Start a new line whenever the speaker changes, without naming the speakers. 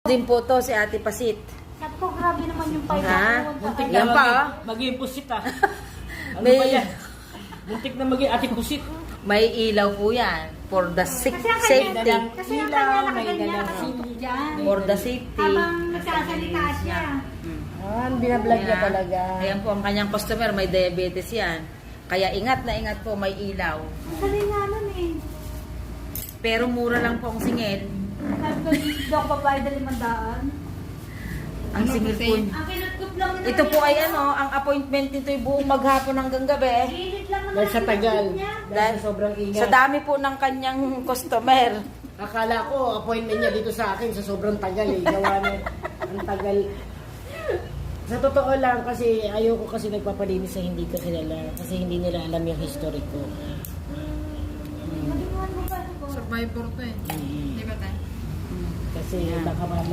Din po to si Ate Pasit.
Sabi ko, grabe naman yung pipe.
Ha?
Muntik
Yan
na
pa,
maging pusit ah. Ano
May-
ba yan? Muntik na maging ati pusit.
May ilaw po yan for the
Kasi ang
safety.
kanya, kasi ang kanya
May
nakaganyan,
dalang
nakatutok dyan.
For the safety.
Habang nagsasalita siya.
Binablog niya
Ayan.
talaga.
Ayan po ang kanyang customer, may diabetes yan. Kaya ingat na ingat po, may ilaw.
Ang galing nga nun eh.
Pero mura lang po ang singil.
Sabi ko, hindi ako babayad na 500.
Ang singil po.
Ang kinutkot lang nila
Ito po ay ano, ang appointment nito ay buong maghapon hanggang gabi.
Gilid lang naman
Dahil sa
ang
tagal.
kinutkot niya.
Dahil sa sobrang ingat.
Sa dami po ng kanyang customer.
Akala ko, appointment niya dito sa akin sa sobrang tagal eh. Gawa na, ang tagal. Sa totoo lang, kasi ayoko kasi nagpapalinis sa hindi ko kilala. Kasi hindi nila alam yung history ko.
Malimutan mo ba?
Survivor to eh. Di ba tayo?
Kasi baka